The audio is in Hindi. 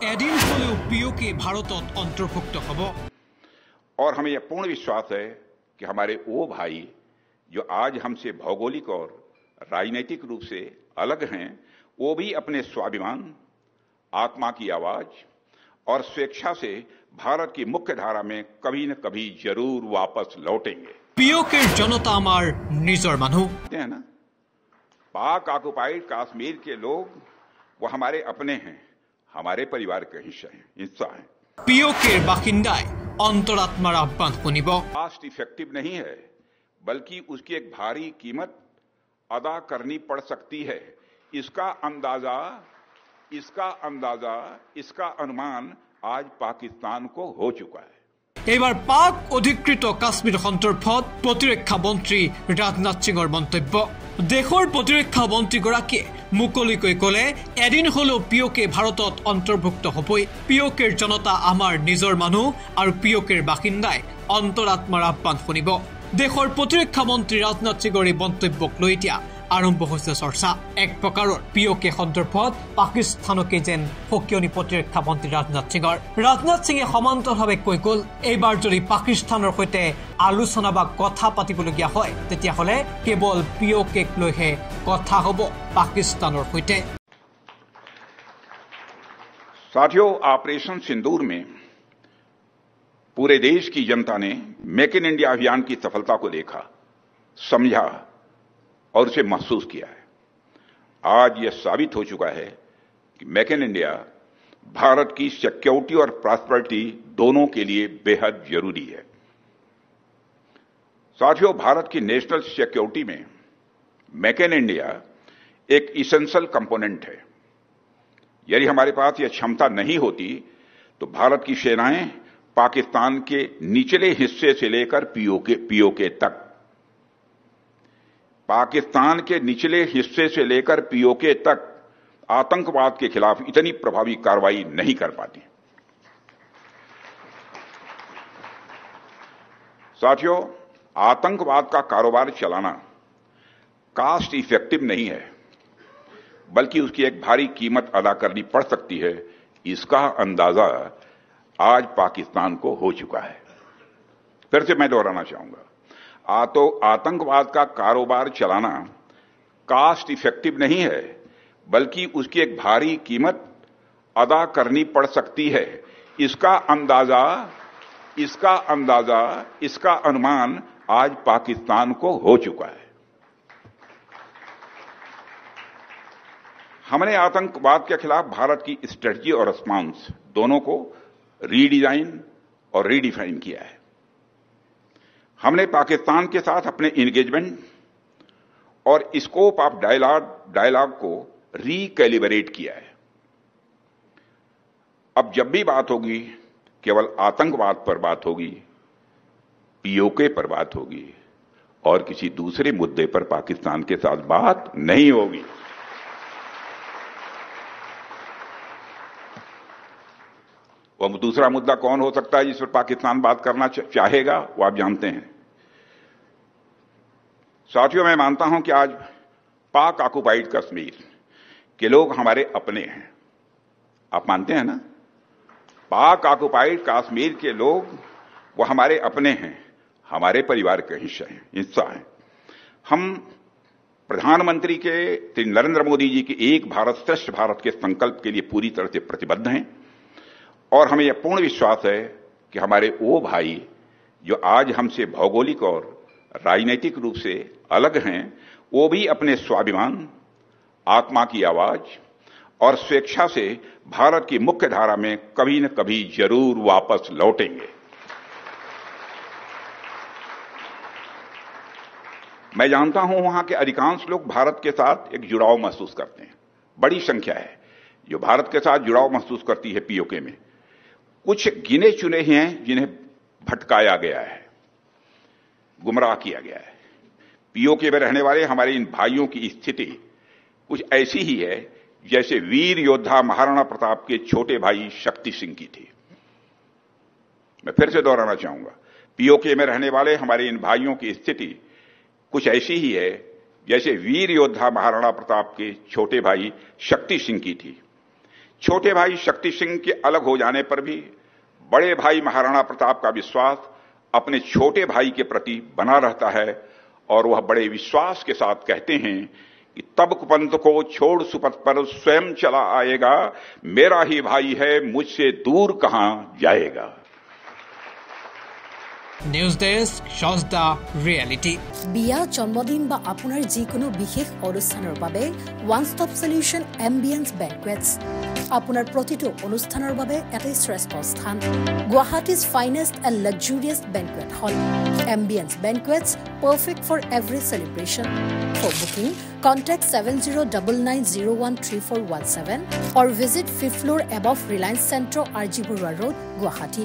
এদিন হলেও পিওকে ভারতত অন্তর্ভুক্ত হব। और हमें यह पूर्ण विश्वास है कि हमारे वो भाई जो आज हमसे भौगोलिक और राजनीतिक रूप से अलग हैं, वो भी अपने स्वाभिमान, आत्मा की आवाज और स्वेच्छा से भारत की मुख्य धारा में कभी न कभी जरूर वापस लौटेंगे। পিওকের জনতা আমার নিজর মানুহ। है ना, पाक ऑक्युपाइड कश्मीर के लोग वो हमारे अपने हैं, हमारे परिवार के हिस्सा हैं। পিওকের বাসিন্দাই अंतरात्मार आह्वान शुनिब। कास्ट इफेक्टिव नहीं है, बल्कि उसकी एक भारी कीमत अदा करनी पड़ सकती है। इसका अंदाजा, इसका अनुमान आज पाकिस्तान को हो चुका है। এবার পাক অধিকৃত কাশ্মীর সন্দৰ্ভত প্ৰতিৰক্ষা মন্ত্ৰী ৰাজনাথ সিঙৰ মন্তব্য। দেশৰ প্ৰতিৰক্ষা মন্ত্ৰীগৰাকীয়ে মুকলিকৈ ক'লে, এদিন হলেও পিওকে ভাৰতত অন্তৰ্ভুক্ত হবই। পিওকেৰ জনতা আমাৰ নিজৰ মানুহ আৰু পিওকেৰ বাসিন্দাই অন্তৰাত্মাৰ আহ্বান শুনিব। দেশৰ প্ৰতিৰক্ষা মন্ত্ৰী ৰাজনাথ সিঙৰ এই মন্তব্যক লৈ এতিয়া আৰম্ভ হৈছে চৰ্চা। এক প্ৰকাৰৰ পিওকে সন্দৰ্ভত পাকিস্তানকে যেন সকিয়নি প্ৰতিৰক্ষা মন্ত্ৰী ৰাজনাথ সিঙৰ। ৰাজনাথ সিঙে সমান্তৰভাৱে কৈ গ'ল, এইবাৰ যদি পাকিস্তানৰ সৈতে আলোচনা বা কথা পাতিবলগীয়া হয়, তেতিয়াহ'লে কেৱল পিওকেক লৈহে কথা হ'ব পাকিস্তানৰ সৈতে। साथियों, ऑपरेशन सिंदूर में पूरे देश की जनता ने मेक इन इंडिया अभियान की सफलता को देखा, समझा और उसे महसूस किया है। आज यह साबित हो चुका है कि मेक इन इंडिया भारत की सिक्योरिटी और प्रॉस्पेरिटी दोनों के लिए बेहद जरूरी है। साथियों, भारत की नेशनल सिक्योरिटी में मेक इन इंडिया एक इसेंशियल कंपोनेंट है। यदि हमारे पास यह क्षमता नहीं होती तो भारत की सेनाएं पाकिस्तान के निचले हिस्से से लेकर पीओके तक, पाकिस्तान के निचले हिस्से से लेकर पीओके तक आतंकवाद के खिलाफ इतनी प्रभावी कार्रवाई नहीं कर पाती। साथियों, आतंकवाद का कारोबार चलाना कास्ट इफेक्टिव नहीं है, बल्कि उसकी एक भारी कीमत अदा करनी पड़ सकती है। इसका अंदाजा आज पाकिस्तान को हो चुका है। फिर से मैं दोहराना चाहूंगा, आतंकवाद का कारोबार चलाना कास्ट इफेक्टिव नहीं है, बल्कि उसकी एक भारी कीमत अदा करनी पड़ सकती है। इसका अंदाजा, इसका अनुमान आज पाकिस्तान को हो चुका है। हमने आतंकवाद के खिलाफ भारत की स्ट्रेटजी और रिस्पांस दोनों को रीडिजाइन और रीडिफाइन किया है। हमने पाकिस्तान के साथ अपने एंगेजमेंट और स्कोप ऑफ डायलॉग को रीकैलिब्रेट किया है। अब जब भी बात होगी, केवल आतंकवाद पर बात होगी, पीओके पर बात होगी और किसी दूसरे मुद्दे पर पाकिस्तान के साथ बात नहीं होगी। वह दूसरा मुद्दा कौन हो सकता है जिस पर पाकिस्तान बात करना चाहेगा, वो आप जानते हैं। साथियों, मैं मानता हूं कि आज पाक ऑक्युपाइड कश्मीर के लोग हमारे अपने हैं। आप मानते हैं ना? पाक ऑक्युपाइड कश्मीर के लोग वो हमारे अपने हैं, हमारे परिवार के हिस्सा हैं। हम प्रधानमंत्री के श्री नरेंद्र मोदी जी के एक भारत श्रेष्ठ भारत के संकल्प के लिए पूरी तरह से प्रतिबद्ध हैं और हमें यह पूर्ण विश्वास है कि हमारे वो भाई जो आज हमसे भौगोलिक और राजनीतिक रूप से अलग हैं, वो भी अपने स्वाभिमान, आत्मा की आवाज और स्वेच्छा से भारत की मुख्य धारा में कभी न कभी जरूर वापस लौटेंगे। मैं जानता हूं वहां के अधिकांश लोग भारत के साथ एक जुड़ाव महसूस करते हैं। बड़ी संख्या है जो भारत के साथ जुड़ाव महसूस करती है पीओके में। कुछ गिने चुने ही हैं जिन्हें भटकाया गया है, गुमराह किया गया है। पीओके में रहने वाले हमारे इन भाइयों की स्थिति कुछ ऐसी ही है जैसे वीर योद्धा महाराणा प्रताप के छोटे भाई शक्ति सिंह की थी। मैं फिर से दोहराना चाहूंगा, पीओके में रहने वाले हमारे इन भाइयों की स्थिति कुछ ऐसी ही है जैसे वीर योद्धा महाराणा प्रताप के छोटे भाई शक्ति सिंह की थी। छोटे भाई शक्ति सिंह के अलग हो जाने पर भी बड़े भाई महाराणा प्रताप का विश्वास अपने छोटे भाई के प्रति बना रहता है और वह बड़े विश्वास के साथ कहते हैं कि तब कुपंथ को छोड़ सुपथ पर स्वयं चला आएगा, मेरा ही भाई है मुझसे दूर कहां जाएगा। News desk shows the reality. বিয়া জন্মদিন বা আপোনাৰ যিকোনো বিশেষ অনুষ্ঠানৰ বাবে one stop solution ambience banquets আপোনাৰ প্ৰতিটো অনুষ্ঠানৰ বাবে এটাই শ্ৰেষ্ঠ স্থান। Guwahati's finest and luxurious banquet hall ambience banquets, perfect for every celebration. For booking contact 7099013417 or visit 5th floor above Reliance Centro, RG Burwa Road, Guwahati.